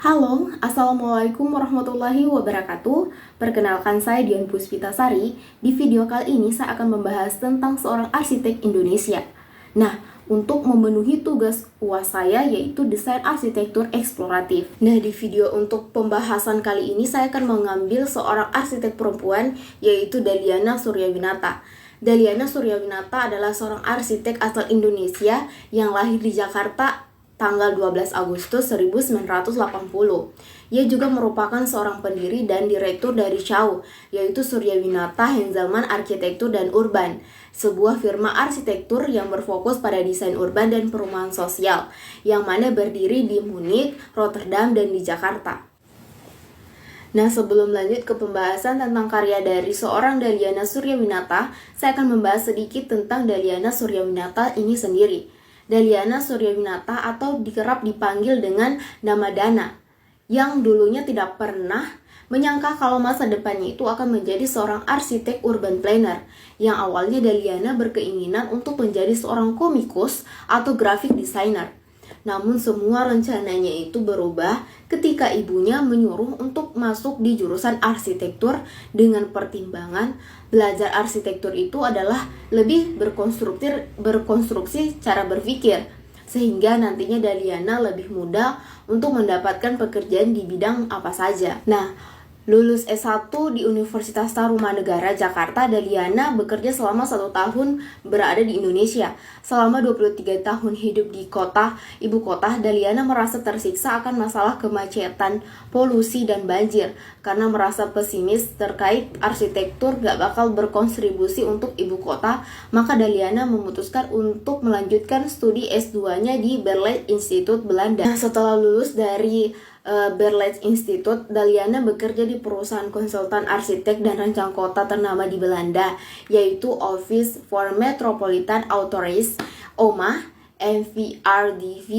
Halo, Assalamualaikum warahmatullahi wabarakatuh. Perkenalkan saya Dian Puspitasari. Di video kali ini saya akan membahas tentang seorang arsitek Indonesia. Nah, untuk memenuhi tugas UAS saya yaitu desain arsitektur eksploratif. Nah, di video untuk pembahasan kali ini saya akan mengambil seorang arsitek perempuan yaitu Daliana Suryawinata. Daliana Suryawinata adalah seorang arsitek asal Indonesia yang lahir di Jakarta tanggal 12 Agustus 1980. Ia juga merupakan seorang pendiri dan direktur dari SHAU, yaitu Suryawinata Henselmann Arsitektur dan Urban, sebuah firma arsitektur yang berfokus pada desain urban dan perumahan sosial, yang mana berdiri di Munich, Rotterdam, dan di Jakarta. Nah, sebelum lanjut ke pembahasan tentang karya dari seorang Daliana Suryawinata, saya akan membahas sedikit tentang Daliana Suryawinata ini sendiri. Daliana Suryawinata atau dikerap dipanggil dengan nama Dana, yang dulunya tidak pernah menyangka kalau masa depannya itu akan menjadi seorang arsitek urban planner, yang awalnya Daliana berkeinginan untuk menjadi seorang komikus atau graphic designer. Namun semua rencananya itu berubah ketika ibunya menyuruh untuk masuk di jurusan arsitektur dengan pertimbangan belajar arsitektur itu adalah lebih berkonstruksi cara berpikir, sehingga nantinya Daliana lebih mudah untuk mendapatkan pekerjaan di bidang apa saja. Nah, lulus S1 di Universitas Tarumanegara, Jakarta, Daliana bekerja selama 1 tahun berada di Indonesia. Selama 23 tahun hidup di ibu kota, Daliana merasa tersiksa akan masalah kemacetan, polusi, dan banjir. Karena merasa pesimis terkait arsitektur gak bakal berkontribusi untuk ibu kota, maka Daliana memutuskan untuk melanjutkan studi S2-nya di Berlitz Institute, Belanda. Nah, setelah lulus dari Berlitz Institute, Daliana bekerja di perusahaan konsultan arsitek dan rancang kota ternama di Belanda, yaitu Office for Metropolitan Authorities, OMA, MVRDV,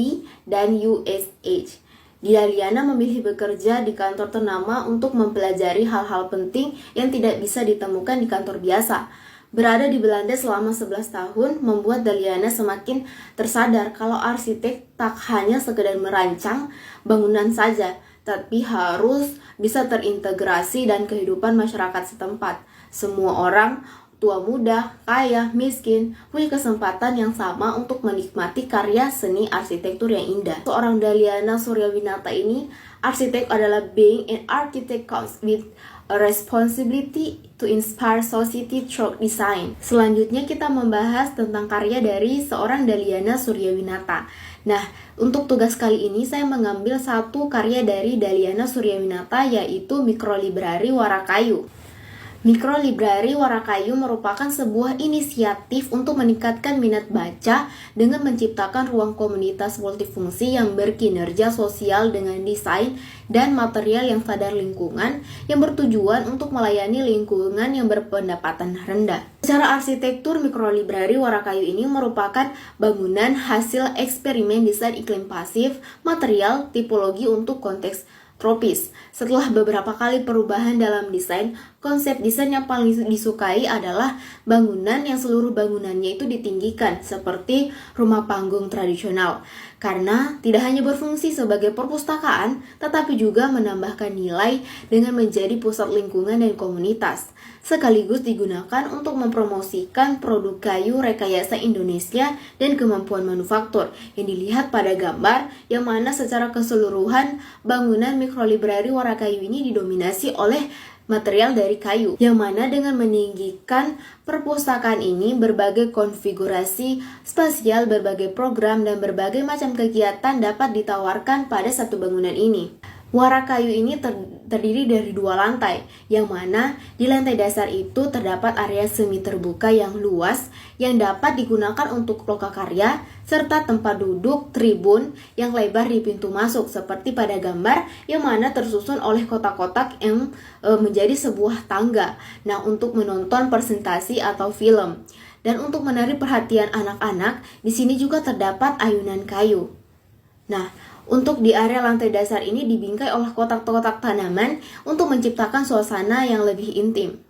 dan USH. Daliana memilih bekerja di kantor ternama untuk mempelajari hal-hal penting yang tidak bisa ditemukan di kantor biasa. Berada di Belanda selama 11 tahun membuat Daliana semakin tersadar kalau arsitek tak hanya sekedar merancang bangunan saja, tapi harus bisa terintegrasi dan kehidupan masyarakat setempat. Semua orang, tua muda, kaya, miskin, punya kesempatan yang sama untuk menikmati karya seni arsitektur yang indah. Seorang Daliana Suryawinata ini, arsitek adalah being an architect comes with a responsibility to inspire society through design. Selanjutnya kita membahas tentang karya dari seorang Daliana Suryawinata. Nah, untuk tugas kali ini saya mengambil satu karya dari Daliana Suryawinata, yaitu Mikrolibrari Warakayu. Mikrolibrari Warakayu merupakan sebuah inisiatif untuk meningkatkan minat baca dengan menciptakan ruang komunitas multifungsi yang berkinerja sosial dengan desain dan material yang sadar lingkungan, yang bertujuan untuk melayani lingkungan yang berpendapatan rendah. Secara arsitektur, Mikrolibrari Warakayu ini merupakan bangunan hasil eksperimen desain iklim pasif, material, tipologi untuk konteks tropis. Setelah beberapa kali perubahan dalam desain, konsep desain yang paling disukai adalah bangunan yang seluruh bangunannya itu ditinggikan seperti rumah panggung tradisional, karena tidak hanya berfungsi sebagai perpustakaan, tetapi juga menambahkan nilai dengan menjadi pusat lingkungan dan komunitas, sekaligus digunakan untuk mempromosikan produk kayu rekayasa Indonesia dan kemampuan manufaktur yang dilihat pada gambar, yang mana secara keseluruhan bangunan Mikrolibrari Warakayu ini didominasi oleh material dari kayu, yang mana dengan meninggikan perpustakaan ini, berbagai konfigurasi spasial, berbagai program, dan berbagai macam kegiatan dapat ditawarkan pada satu bangunan ini. Warakayu ini terdiri dari 2 lantai, yang mana di lantai dasar itu terdapat area semi terbuka yang luas yang dapat digunakan untuk lokakarya, serta tempat duduk tribun yang lebar di pintu masuk seperti pada gambar, yang mana tersusun oleh kotak-kotak yang menjadi sebuah tangga. Nah, untuk menonton presentasi atau film. Dan untuk menarik perhatian anak-anak, di sini juga terdapat ayunan kayu. Nah, untuk di area lantai dasar ini dibingkai oleh kotak-kotak tanaman untuk menciptakan suasana yang lebih intim.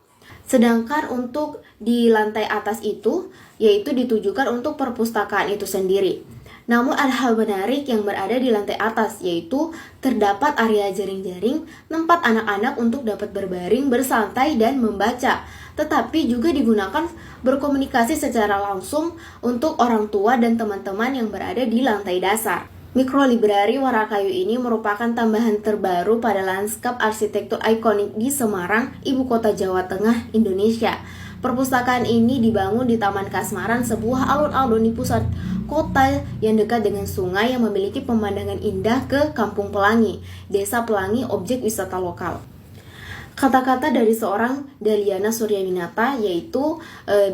Sedangkan untuk di lantai atas itu, yaitu ditujukan untuk perpustakaan itu sendiri. Namun ada hal menarik yang berada di lantai atas, yaitu terdapat area jaring-jaring tempat anak-anak untuk dapat berbaring, bersantai, dan membaca. Tetapi juga digunakan berkomunikasi secara langsung untuk orang tua dan teman-teman yang berada di lantai dasar. Mikrolibrari warna kayu ini merupakan tambahan terbaru pada lanskap arsitektur ikonik di Semarang, ibu kota Jawa Tengah, Indonesia. Perpustakaan ini dibangun di Taman Kasmaran, sebuah alun-alun di pusat kota yang dekat dengan sungai yang memiliki pemandangan indah ke Kampung Pelangi, Desa Pelangi, objek wisata lokal. Kata-kata dari seorang Daliana Suryawinata yaitu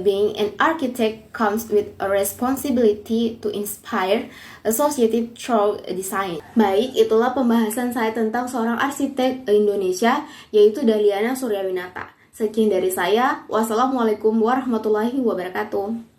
being an architect comes with a responsibility to inspire a society through design. Baik, itulah pembahasan saya tentang seorang arsitek Indonesia yaitu Daliana Suryawinata. Sekian dari saya. Wassalamualaikum warahmatullahi wabarakatuh.